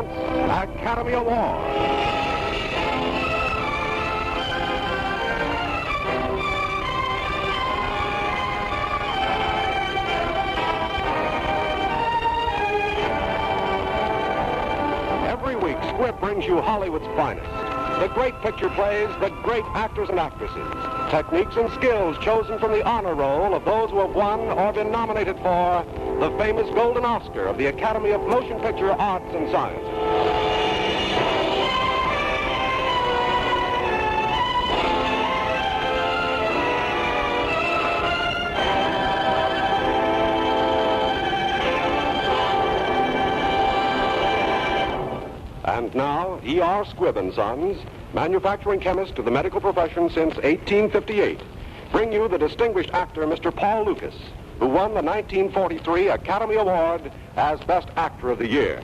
presents Academy Award. Every week, Squibb brings you Hollywood's finest. The great picture plays, the great actors and actresses. Techniques and skills chosen from the honor roll of those who have won or been nominated for the famous Golden Oscar of the Academy of Motion Picture Arts and Sciences. And now, E.R. Squibb & Sons, manufacturing chemist to the medical profession since 1858, bring you the distinguished actor, Mr. Paul Lucas, who won the 1943 Academy Award as Best Actor of the Year.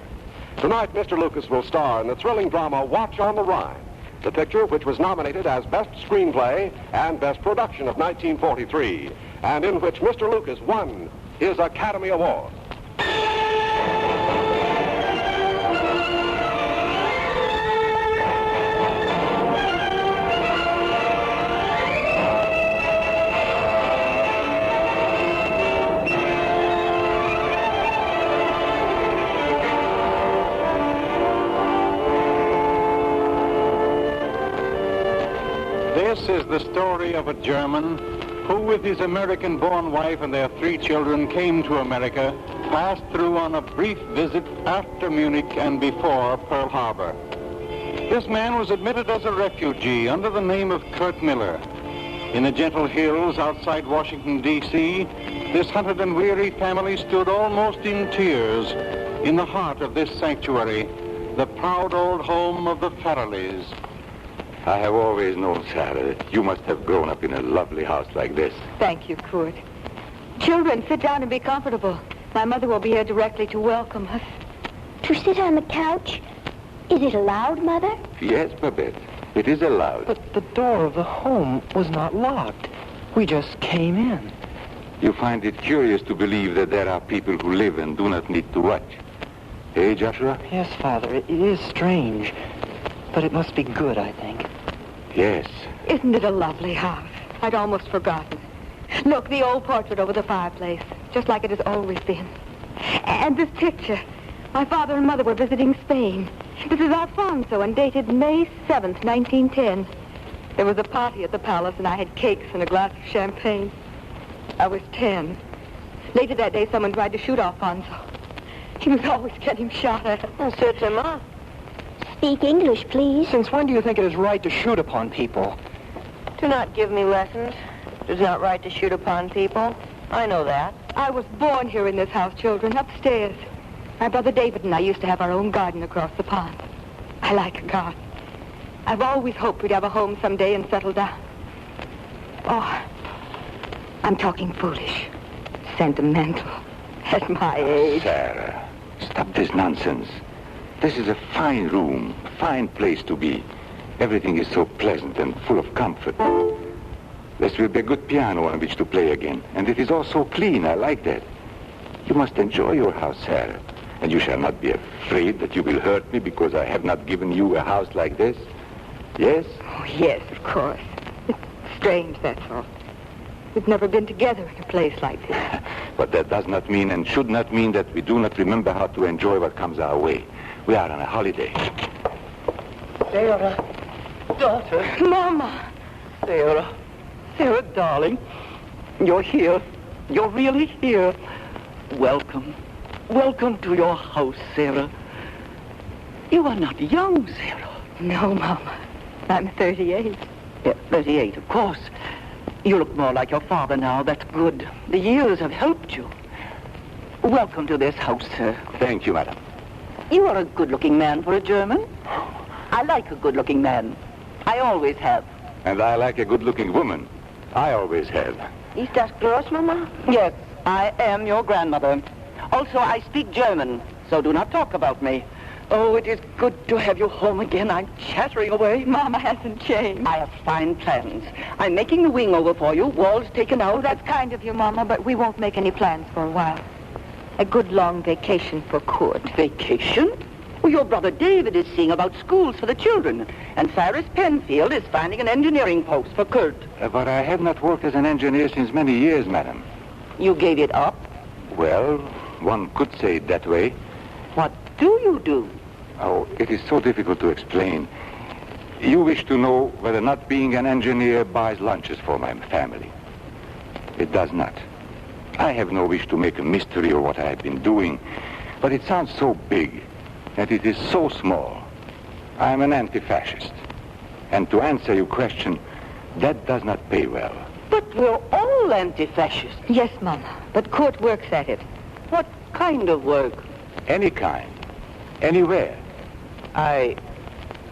Tonight, Mr. Lucas will star in the thrilling drama Watch on the Rhine, the picture which was nominated as Best Screenplay and Best Production of 1943, and in which Mr. Lucas won his Academy Award. This is the story of a German who, with his American-born wife and their 3 children, came to America, passed through on a brief visit after Munich and before Pearl Harbor. This man was admitted as a refugee under the name of Kurt Miller. In the gentle hills outside Washington, D.C., this hunted and weary family stood almost in tears in the heart of this sanctuary, the proud old home of the Farrellys. I have always known, Sarah, that you must have grown up in a lovely house like this. Thank you, Kurt. Children, sit down and be comfortable. My mother will be here directly to welcome us. To sit on the couch? Is it allowed, Mother? Yes, Babette. It is allowed. But the door of the home was not locked. We just came in. You find it curious to believe that there are people who live and do not need to watch. Hey, Joshua? Yes, Father, it is strange. But it must be good, I think. Yes. Isn't it a lovely house? I'd almost forgotten. Look, the old portrait over the fireplace, just like it has always been. And this picture. My father and mother were visiting Spain. This is Alfonso and dated May 7th, 1910. There was a party at the palace and I had cakes and a glass of champagne. I was 10. Later that day, someone tried to shoot Alfonso. He was always getting shot at. Certainement. Speak English, please. Since when do you think it is right to shoot upon people? Do not give me lessons. It is not right to shoot upon people. I know that. I was born here in this house, children, upstairs. My brother David and I used to have our own garden across the pond. I like a garden. I've always hoped we'd have a home someday and settle down. Oh, I'm talking foolish, sentimental, at my age. Sarah, stop this nonsense. This is a fine room, a fine place to be. Everything is so pleasant and full of comfort. This will be a good piano on which to play again. And it is all so clean. I like that. You must enjoy your house, Sarah. And you shall not be afraid that you will hurt me because I have not given you a house like this. Yes? Oh, yes, of course. It's strange, that's all. We've never been together in a place like this. But that does not mean and should not mean that we do not remember how to enjoy what comes our way. We are on a holiday. Sarah, daughter. Mama. Sarah. Sarah, darling. You're here. You're really here. Welcome. Welcome to your house, Sarah. You are not young, Sarah. No, Mama. I'm 38. Yeah, 38, of course. You look more like your father now. That's good. The years have helped you. Welcome to this house, sir. Thank you, madam. You are a good-looking man for a German. I like a good-looking man. I always have. And I like a good-looking woman. I always have. Is that gross, Mama? Yes, I am your grandmother. Also, I speak German, so do not talk about me. Oh, it is good to have you home again. I'm chattering away. Mama hasn't changed. I have fine plans. I'm making the wing over for you, walls taken out. Oh, that's kind of you, Mama, but we won't make any plans for a while. A good long vacation for Kurt. Vacation? Well, your brother David is seeing about schools for the children, and Cyrus Penfield is finding an engineering post for Kurt. But I have not worked as an engineer since many years, madam. You gave it up? Well, one could say it that way. What do you do? Oh, it is so difficult to explain. You wish to know whether not being an engineer buys lunches for my family. It does not. I have no wish to make a mystery of what I have been doing, but it sounds so big that it is so small. I am an anti-fascist. And to answer your question, that does not pay well. But we're all anti-fascists. Yes, Mama, but Kurt works at it. What kind of work? Any kind. Anywhere. I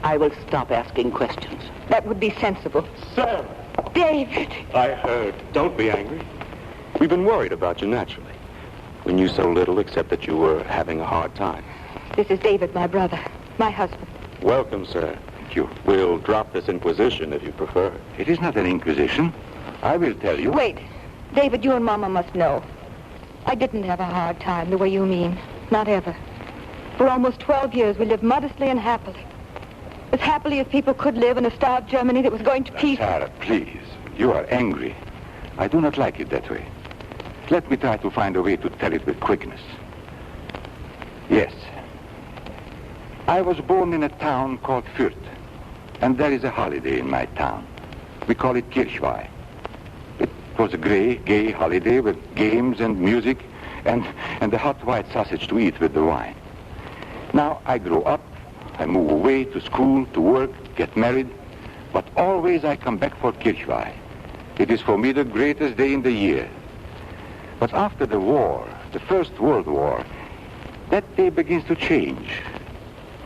will stop asking questions. That would be sensible. Sarah! David! I heard. Don't be angry. We've been worried about you, naturally. We knew so little except that you were having a hard time. This is David, my brother, my husband. Welcome, sir. Thank you. We'll drop this inquisition if you prefer. It is not an inquisition. I will tell you. Wait. David, you and Mama must know. I didn't have a hard time the way you mean. Not ever. For almost 12 years, we lived modestly and happily. As happily as people could live in a starved Germany that was going to pieces. Sarah, please. You are angry. I do not like it that way. Let me try to find a way to tell it with quickness. Yes. I was born in a town called Fürth, and there is a holiday in my town. We call it Kirchweih. It was a gay holiday with games and music and the hot white sausage to eat with the wine. Now I grow up, I move away to school, to work, get married, but always I come back for Kirchweih. It is for me the greatest day in the year. But after the war, the First World War, that day begins to change.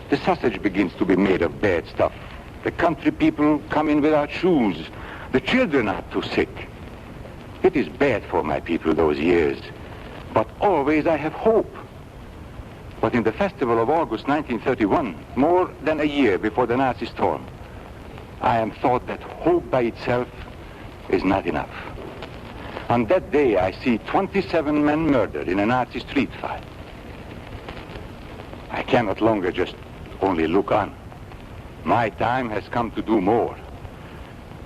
The sausage begins to be made of bad stuff. The country people come in without shoes. The children are too sick. It is bad for my people those years. But always I have hope. But in the festival of August 1931, more than a year before the Nazi storm, I am thought that hope by itself is not enough. On that day, I see 27 men murdered in a Nazi street fight. I cannot longer just only look on. My time has come to do more.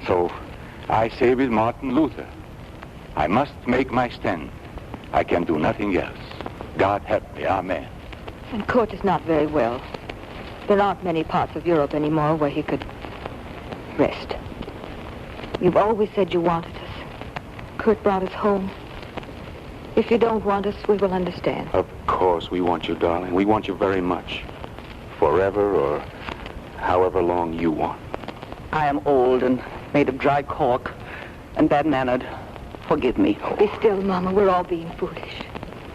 So I say with Martin Luther, I must make my stand. I can do nothing else. God help me. Amen. And Kurt is not very well. There aren't many parts of Europe anymore where he could rest. You've always said you wanted us. Kurt brought us home. If you don't want us, we will understand. Of course we want you, darling. We want you very much. Forever or however long you want. I am old and made of dry cork and bad-mannered. Forgive me. Be still, Mama. We're all being foolish.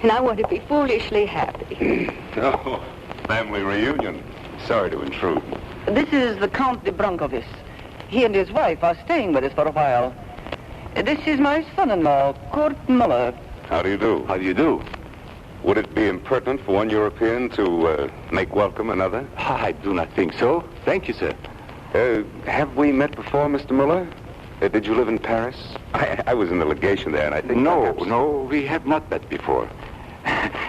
And I want to be foolishly happy. Oh, family reunion. Sorry to intrude. This is the Count de Brankovic. He and his wife are staying with us for a while. This is my son-in-law, Kurt Muller. How do you do? How do you do? Would it be impertinent for one European to make welcome another? I do not think so. Thank you, sir. Have we met before, Mr. Muller? Did you live in Paris? I was in the legation there, and I think... No, we have not met before.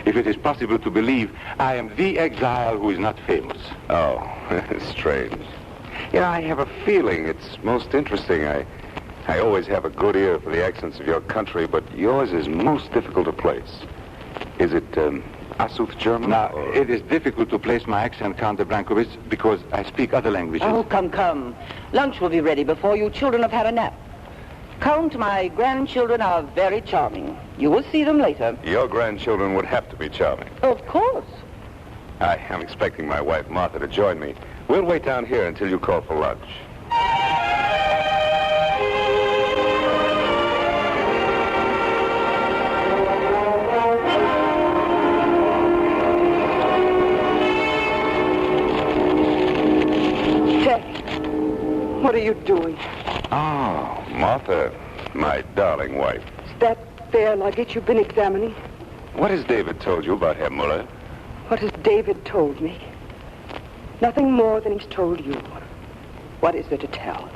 If it is possible to believe, I am the exile who is not famous. Oh, strange. Yeah, I have a feeling it's most interesting. I always have a good ear for the accents of your country, but yours is most difficult to place. Is it Asuth German? Now, it is difficult to place my accent, Count de Brankovic, because I speak other languages. Oh, come. Lunch will be ready before you children have had a nap. Count, my grandchildren are very charming. You will see them later. Your grandchildren would have to be charming. Of course. I am expecting my wife, Martha, to join me. We'll wait down here until you call for lunch. What are you doing? Oh, Martha, my darling wife. Is that their luggage you've been examining? What has David told you about Herr Muller? What has David told me? Nothing more than he's told you. What is there to tell?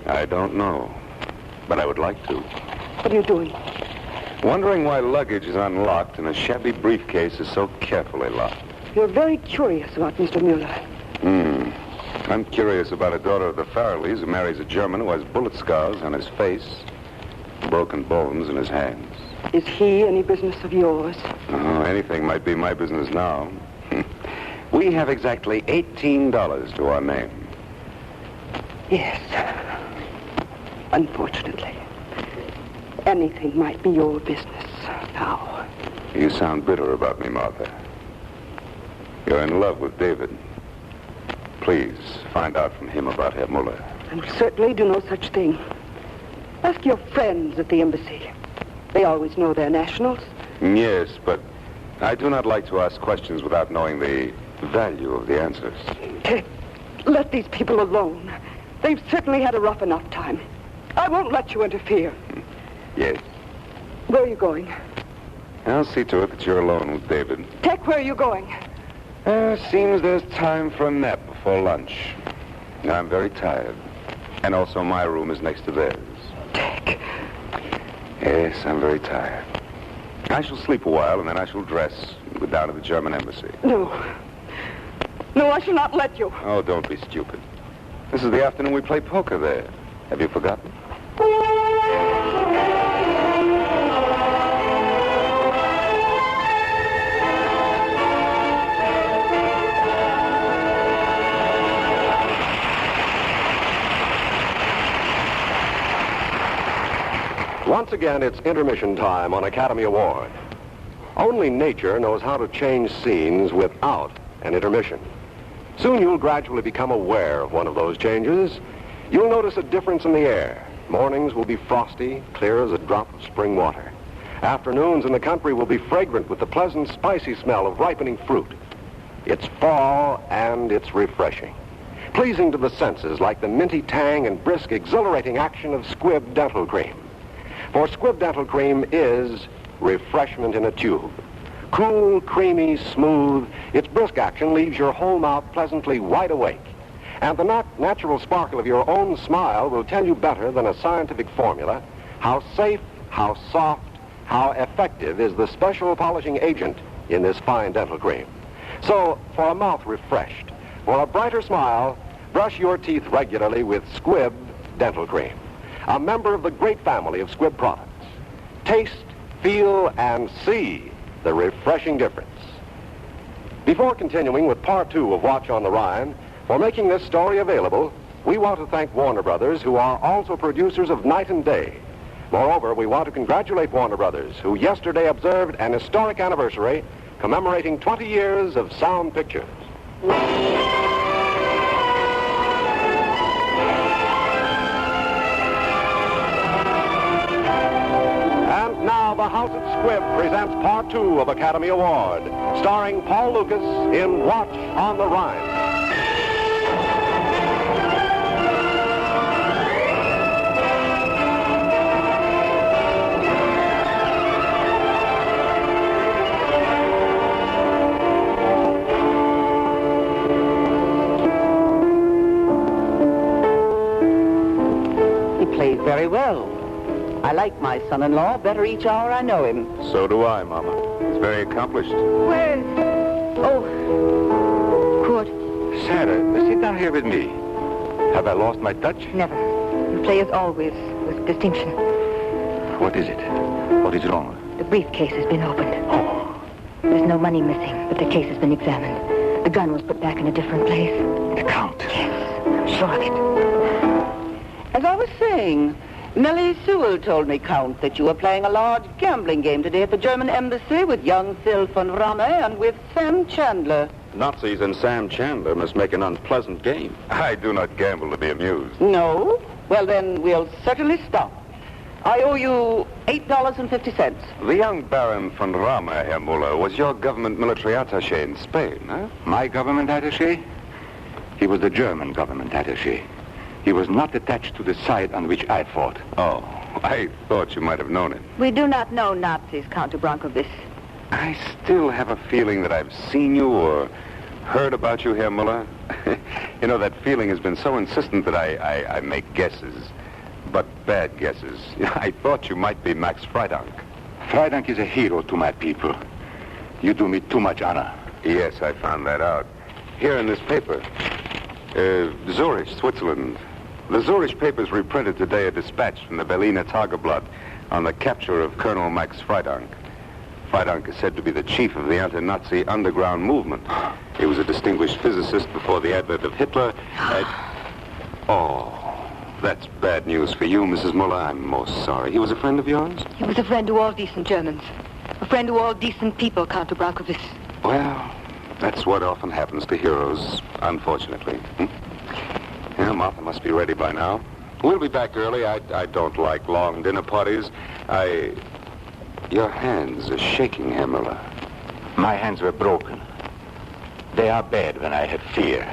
I don't know, but I would like to. What are you doing? Wondering why luggage is unlocked and a shabby briefcase is so carefully locked. You're very curious about Mr. Mueller. I'm curious about a daughter of the Farrellys who marries a German who has bullet scars on his face, broken bones in his hands. Is he any business of yours? Oh, anything might be my business now. We have exactly $18 to our name. Yes. Unfortunately. Anything might be your business now. You sound bitter about me, Martha. You're in love with David. Please, find out from him about Herr Muller. I will certainly do no such thing. Ask your friends at the embassy. They always know their nationals. Yes, but I do not like to ask questions without knowing the value of the answers. Let these people alone. They've certainly had a rough enough time. I won't let you interfere. Yes. Where are you going? I'll see to it that you're alone with David. Teck, where are you going? Seems there's time for a nap before lunch. I'm very tired. And also my room is next to theirs. Teck. Yes, I'm very tired. I shall sleep a while, and then I shall dress and go down to the German embassy. No. No, I shall not let you. Oh, don't be stupid. This is the afternoon we play poker there. Have you forgotten? Once again, it's intermission time on Academy Award. Only nature knows how to change scenes without an intermission. Soon you'll gradually become aware of one of those changes. You'll notice a difference in the air. Mornings will be frosty, clear as a drop of spring water. Afternoons in the country will be fragrant with the pleasant, spicy smell of ripening fruit. It's fall, and it's refreshing. Pleasing to the senses like the minty tang and brisk, exhilarating action of Squibb Dental Cream. For Squibb Dental Cream is refreshment in a tube. Cool, creamy, smooth, its brisk action leaves your whole mouth pleasantly wide awake. And the natural sparkle of your own smile will tell you better than a scientific formula how safe, how soft, how effective is the special polishing agent in this fine dental cream. So, for a mouth refreshed, for a brighter smile, brush your teeth regularly with Squibb Dental Cream, a member of the great family of Squibb products. Taste, feel, and see the refreshing difference. Before continuing with part 2 of Watch on the Rhine, for making this story available, we want to thank Warner Brothers, who are also producers of Night and Day. Moreover, we want to congratulate Warner Brothers, who yesterday observed an historic anniversary commemorating 20 years of sound pictures. And now the House at Squibb presents part 2 of Academy Award, starring Paul Lucas in Watch on the Rhine. Plays very well. I like my son-in-law better each hour I know him. So do I, Mama. He's very accomplished. Where's... Oh, Kurt. Sarah, sit down here with me. Have I lost my touch? Never. You play as always, with distinction. What is it? What is wrong? The briefcase has been opened. Oh, There's no money missing, but the case has been examined. The gun was put back in a different place. the Count. Yes, I'm sure of it. As I was saying, Nellie Sewell told me, Count, that you were playing a large gambling game today at the German embassy with young Phil von Rame and with Sam Chandler. Nazis and Sam Chandler must make an unpleasant game. I do not gamble to be amused. No? Well, then we'll certainly stop. I owe you $8.50. The young Baron von Rame, Herr Muller, was your government military attaché in Spain, huh? My government attaché? He was the German government attaché. He was not attached to the side on which I fought. Oh, I thought you might have known it. We do not know Nazis, Count Brankovic. I still have a feeling that I've seen you or heard about you, Herr Muller. You know, that feeling has been so insistent that I make guesses, but bad guesses. I thought you might be Max Freidank. Freidank is a hero to my people. You do me too much honor. Yes, I found that out. Here in this paper. Zurich, Switzerland. The Zurich papers reprinted today a dispatch from the Berliner Tageblatt on the capture of Colonel Max Freidank. Freidank is said to be the chief of the anti-Nazi underground movement. He was a distinguished physicist before the advent of Hitler. Oh, that's bad news for you, Mrs. Muller. I'm most sorry. He was a friend of yours? He was a friend to all decent Germans. A friend to all decent people, Count de Brankovic. Well, that's what often happens to heroes, unfortunately. Yeah, Martha must be ready by now. We'll be back early. I don't like long dinner parties. Your hands are shaking, Herr Muller. My hands were broken. They are bad when I have fear.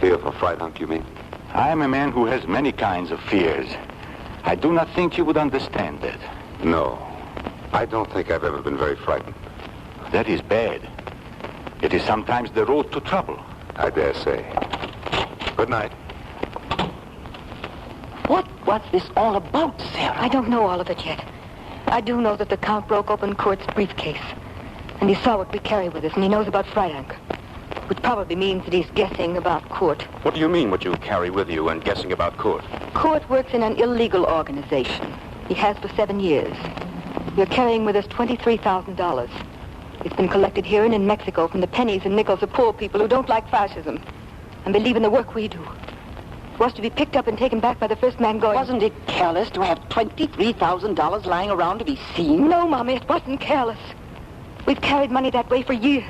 Fear for Freidank, you mean? I am a man who has many kinds of fears. I do not think you would understand that. No. I don't think I've ever been very frightened. That is bad. It is sometimes the road to trouble. I dare say. Good night. What's this all about, Sarah? I don't know all of it yet. I do know that the Count broke open Kurt's briefcase. And he saw what we carry with us, and he knows about Freidank. Which probably means that he's guessing about Kurt. What do you mean, what you carry with you and guessing about Kurt? Kurt works in an illegal organization. He has for 7 years. We're carrying with us $23,000. It's been collected here and in Mexico from the pennies and nickels of poor people who don't like fascism and believe in the work we do. It was to be picked up and taken back by the first man going. Wasn't it careless to have $23,000 lying around to be seen? No, Mommy, it wasn't careless. We've carried money that way for years.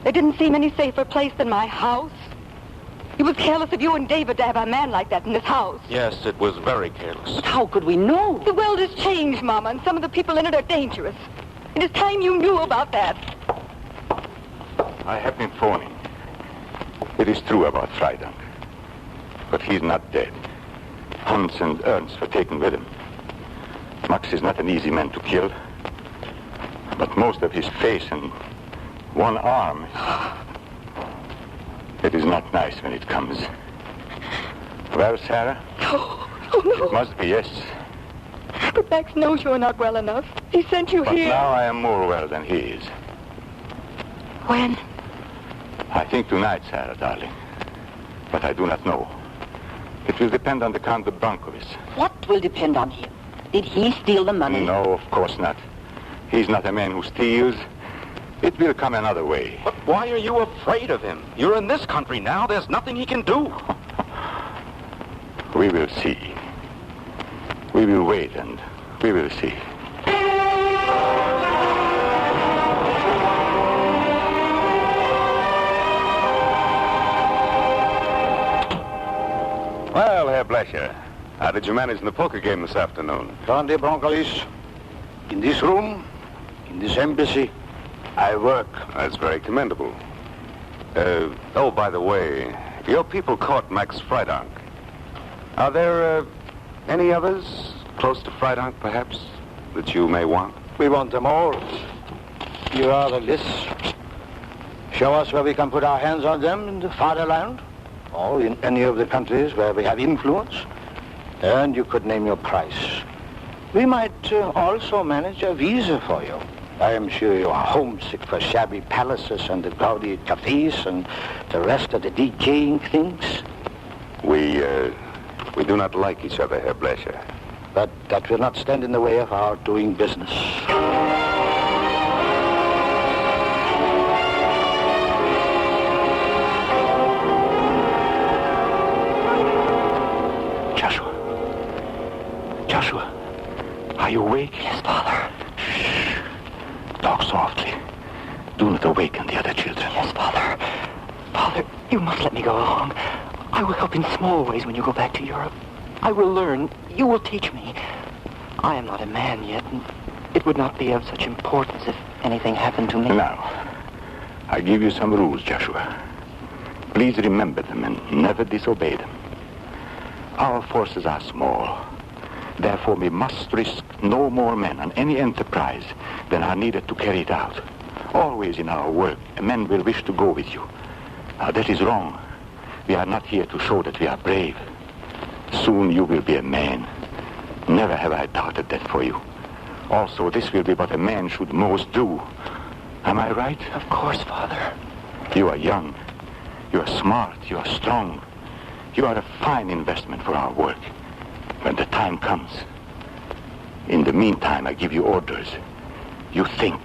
There didn't seem any safer place than my house. It was careless of you and David to have a man like that in this house. Yes, it was very careless. But how could we know? The world has changed, Mama, and some of the people in it are dangerous. It is time you knew about that. I have been phoning. It is true about Freidank. But he's not dead. Hans and Ernst were taken with him. Max is not an easy man to kill. But most of his face and one arm, it is not nice when it comes. Well, Sarah? Oh, no. It must be, yes. But Max knows you're not well enough. He sent you But here. now I am more well than he is. When? I think tonight, Sarah, darling. But I do not know. It will depend on the Count de Brankovic. What will depend on him? Did he steal the money? No, of course not. He's not a man who steals. It will come another way. But why are you afraid of him? You're in this country now. There's nothing he can do. We will see. We will wait and we will see. Well, Herr Blecher, how did you manage in the poker game this afternoon? Count de Brankovic, in this room, in this embassy, I work. That's very commendable. Oh, by the way, your people caught Max Freidank. Are there any others close to Freidank, perhaps, that you may want? We want them all. Here are the lists. Show us where we can put our hands on them in the fatherland, or in any of the countries where we have influence. And you could name your price. We might also manage a visa for you. I am sure you are homesick for shabby palaces and the gaudy cafes and the rest of the decaying things. We do not like each other, Herr Blecher. But that will not stand in the way of our doing business. Joshua, are you awake? Yes, Father. Shh. Talk softly. Do not awaken the other children. Yes, Father. Father, you must let me go along. I will help in small ways when you go back to Europe. I will learn. You will teach me. I am not a man yet, and it would not be of such importance if anything happened to me. Now, I give you some rules, Joshua. Please remember them and never disobey them. Our forces are small. Therefore, we must risk no more men on any enterprise than are needed to carry it out. Always in our work, men will wish to go with you. Now, that is wrong. We are not here to show that we are brave. Soon you will be a man. Never have I doubted that for you. Also, this will be what a man should most do. Am I right? Of course, Father. You are young. You are smart. You are strong. You are a fine investment for our work. When the time comes. In the meantime, I give you orders. You think.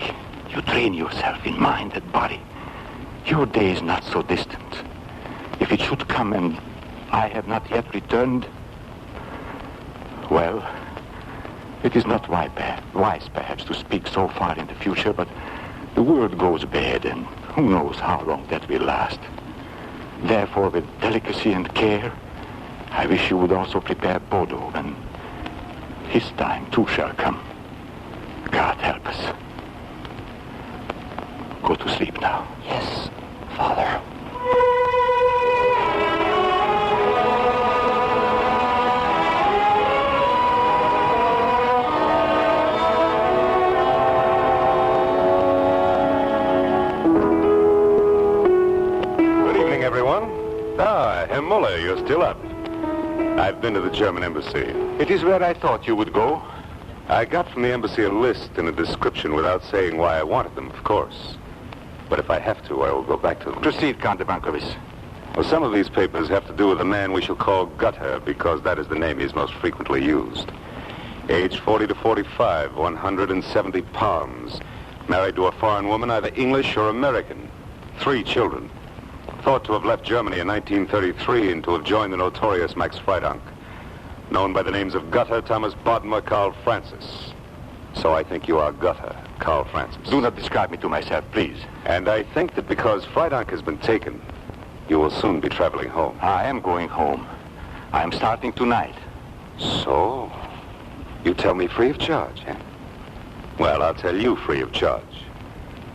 You train yourself in mind and body. Your day is not so distant. If it should come and I have not yet returned, well, it is not wise perhaps to speak so far in the future, but the world goes bad, and who knows how long that will last. Therefore, with delicacy and care, I wish you would also prepare Bodo, and his time too shall come. God help us. Go to sleep now. Yes, Father. Good evening, everyone. Herr Muller, you're still up. I've been to the German embassy. It is where I thought you would go. I got from the embassy a list and a description without saying why I wanted them, of course. But if I have to, I will go back to them. Proceed, Count de Brankovic. Well, some of these papers have to do with a man we shall call Gutter, because that is the name he's most frequently used. Age 40 to 45, 170 pounds. Married to a foreign woman, either English or American. 3 children. Thought to have left Germany in 1933 and to have joined the notorious Max Freidank. Known by the names of Gutter, Thomas Bodmer, Carl Francis. So I think you are Gutter, Carl Francis. Do not describe me to myself, please. And I think that because Freidank has been taken, you will soon be traveling home. I am going home. I am starting tonight. So? You tell me free of charge, eh? Well, I'll tell you free of charge.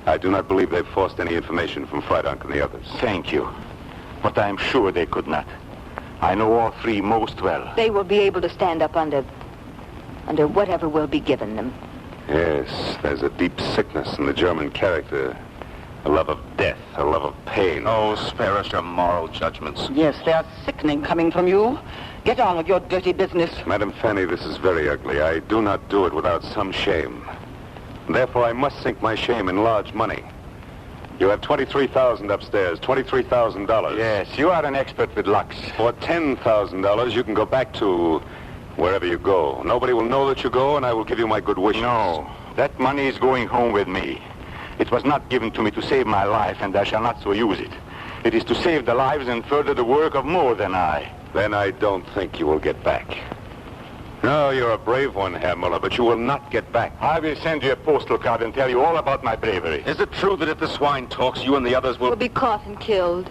I do not believe they've forced any information from Freidank and the others. Thank you. But I am sure they could not. I know all 3 most well. They will be able to stand up under whatever will be given them. Yes, there's a deep sickness in the German character. A love of death, a love of pain. Oh, spare us your moral judgments. Yes, they are sickening coming from you. Get on with your dirty business. Madam Fanny, this is very ugly. I do not do it without some shame. Therefore, I must sink my shame in large money. You have $23,000 upstairs, $23,000. Yes, you are an expert with lux. For $10,000, you can go back to wherever you go. Nobody will know that you go, and I will give you my good wishes. No, that money is going home with me. It was not given to me to save my life, and I shall not so use it. It is to save the lives and further the work of more than I. Then I don't think you will get back. No, you're a brave one, Herr Muller, but you will not get back. I will send you a postal card and tell you all about my bravery. Is it true that if the swine talks, you and the others Will be caught and killed.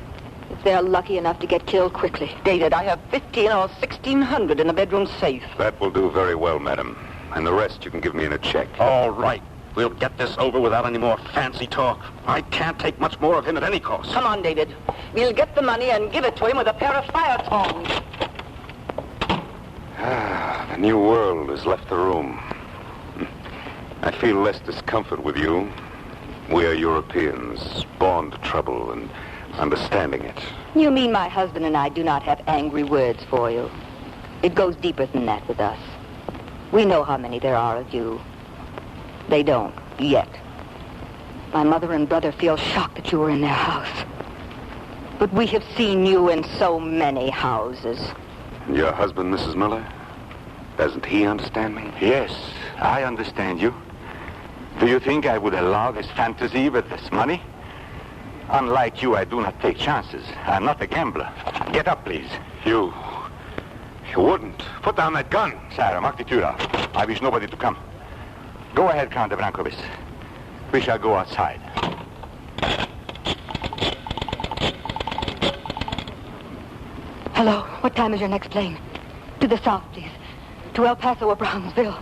If they're lucky enough to get killed quickly. David, I have 15 or 1,600 in the bedroom safe. That will do very well, madam. And the rest you can give me in a check. All right. We'll get this over without any more fancy talk. I can't take much more of him at any cost. Come on, David. We'll get the money and give it to him with a pair of fire tongs. The new world has left the room. I feel less discomfort with you. We are Europeans, born to trouble and understanding it. You mean my husband and I do not have angry words for you? It goes deeper than that with us. We know how many there are of you. They don't, yet. My mother and brother feel shocked that you were in their house. But we have seen you in so many houses. And your husband, Mrs. Miller? Doesn't he understand me? Yes, I understand you. Do you think I would allow this fantasy with this money? Unlike you, I do not take chances. I'm not a gambler. Get up, please. You wouldn't. Put down that gun. Sarah, mark the deur af. I wish nobody to come. Go ahead, Count de Brankovic. We shall go outside. Hello, what time is your next plane? To the south, please. To El Paso or Brownsville.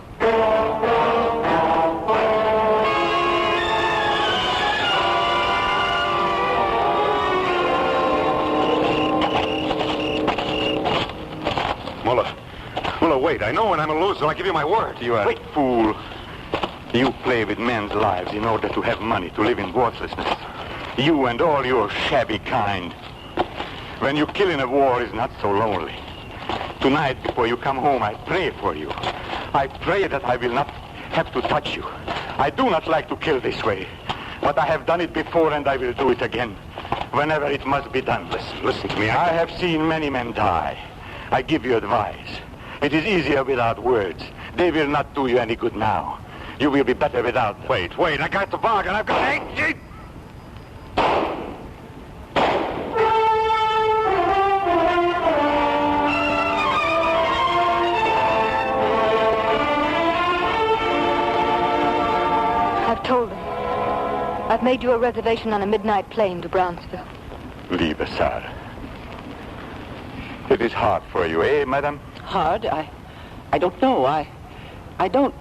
Muller, wait. I know when I'm a loser. I give you my word. You are... Wait, fool. You play with men's lives in order to have money to live in worthlessness. You and all your shabby kind. When you kill in a war is not so lonely. Tonight, before you come home, I pray for you. I pray that I will not have to touch you. I do not like to kill this way. But I have done it before, and I will do it again, whenever it must be done. Listen to me. I have seen many men die. I give you advice. It is easier without words. They will not do you any good now. You will be better without them. Wait, I got the bargain. I've got 8... I've told him. I've made you a reservation on a midnight plane to Brownsville. Liebe Sarah. It is hard for you, eh, madam? Hard? I don't know. I don't...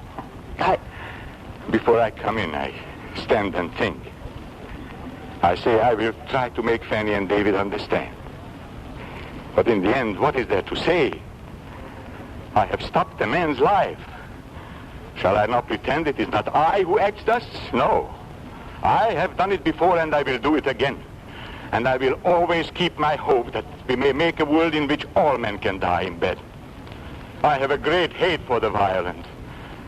Before I come in, I stand and think. I say I will try to make Fanny and David understand. But in the end, what is there to say? I have stopped a man's life. Shall I not pretend it is not I who acts thus? No. I have done it before, and I will do it again. And I will always keep my hope that we may make a world in which all men can die in bed. I have a great hate for the violent.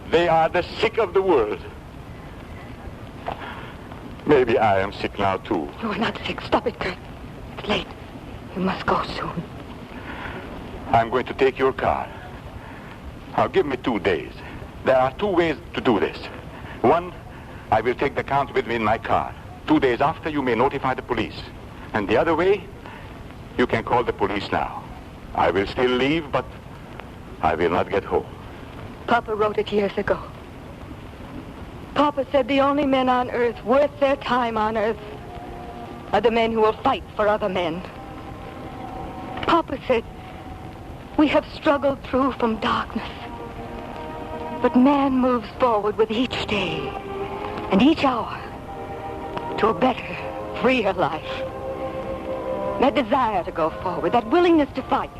They are the sick of the world. Maybe I am sick now, too. You are not sick. Stop it, Kurt. It's late. You must go soon. I'm going to take your car. Now, give me 2 days. There are 2 ways to do this. One, I will take the count with me in my car. 2 days after, you may notify the police. And the other way, you can call the police now. I will still leave, but I will not get home. Papa wrote it years ago. Papa said the only men on earth worth their time on earth are the men who will fight for other men. Papa said we have struggled through from darkness, but man moves forward with each day and each hour to a better, freer life. That desire to go forward, that willingness to fight,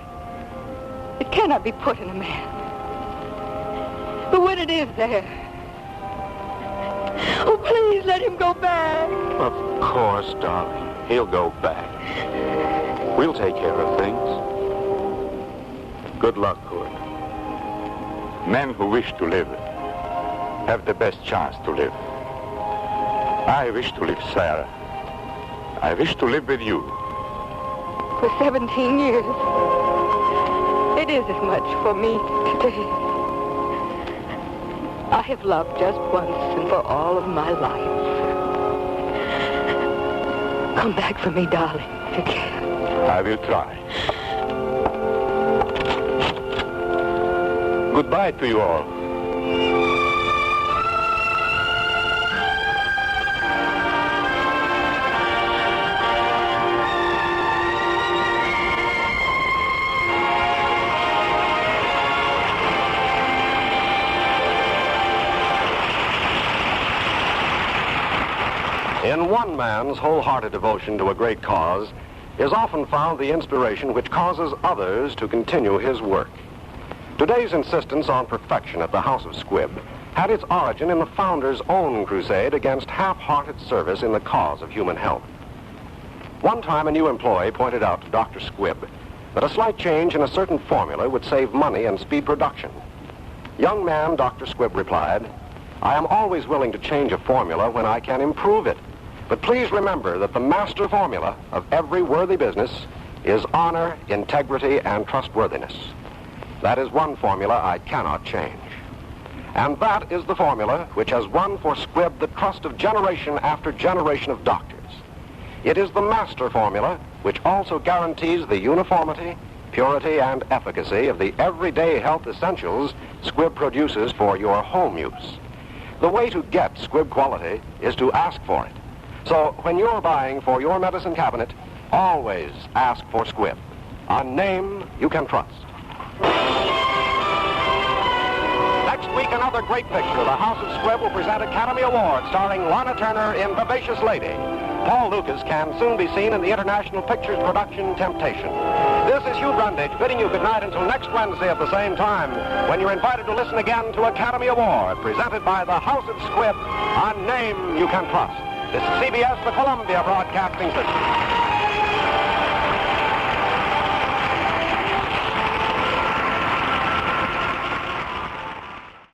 it cannot be put in a man. But when it is there, oh, please let him go back. Of course, darling. He'll go back. We'll take care of things. Good luck, Kurt. Men who wish to live have the best chance to live. I wish to live, Sarah. I wish to live with you. For 17 years, it isn't much for me today. I have loved just once and for all of my life. Come back for me, darling, if you can. I will try. Goodbye to you all. In one man's wholehearted devotion to a great cause is often found the inspiration which causes others to continue his work. Today's insistence on perfection at the House of Squibb had its origin in the founder's own crusade against half-hearted service in the cause of human health. One time a new employee pointed out to Dr. Squibb that a slight change in a certain formula would save money and speed production. Young man, Dr. Squibb replied, "I am always willing to change a formula when I can improve it. But please remember that the master formula of every worthy business is honor, integrity, and trustworthiness. That is one formula I cannot change. And that is the formula which has won for Squibb the trust of generation after generation of doctors. It is the master formula which also guarantees the uniformity, purity, and efficacy of the everyday health essentials Squibb produces for your home use. The way to get Squibb quality is to ask for it. So when you're buying for your medicine cabinet, always ask for Squibb, a name you can trust." Next week, another great picture. The House of Squibb will present Academy Award starring Lana Turner in Vivacious Lady. Paul Lucas can soon be seen in the International Pictures production Temptation. This is Hugh Brundage bidding you good night until next Wednesday at the same time, when you're invited to listen again to Academy Award, presented by the House of Squibb, a name you can trust. This is CBS, the Columbia Broadcasting System.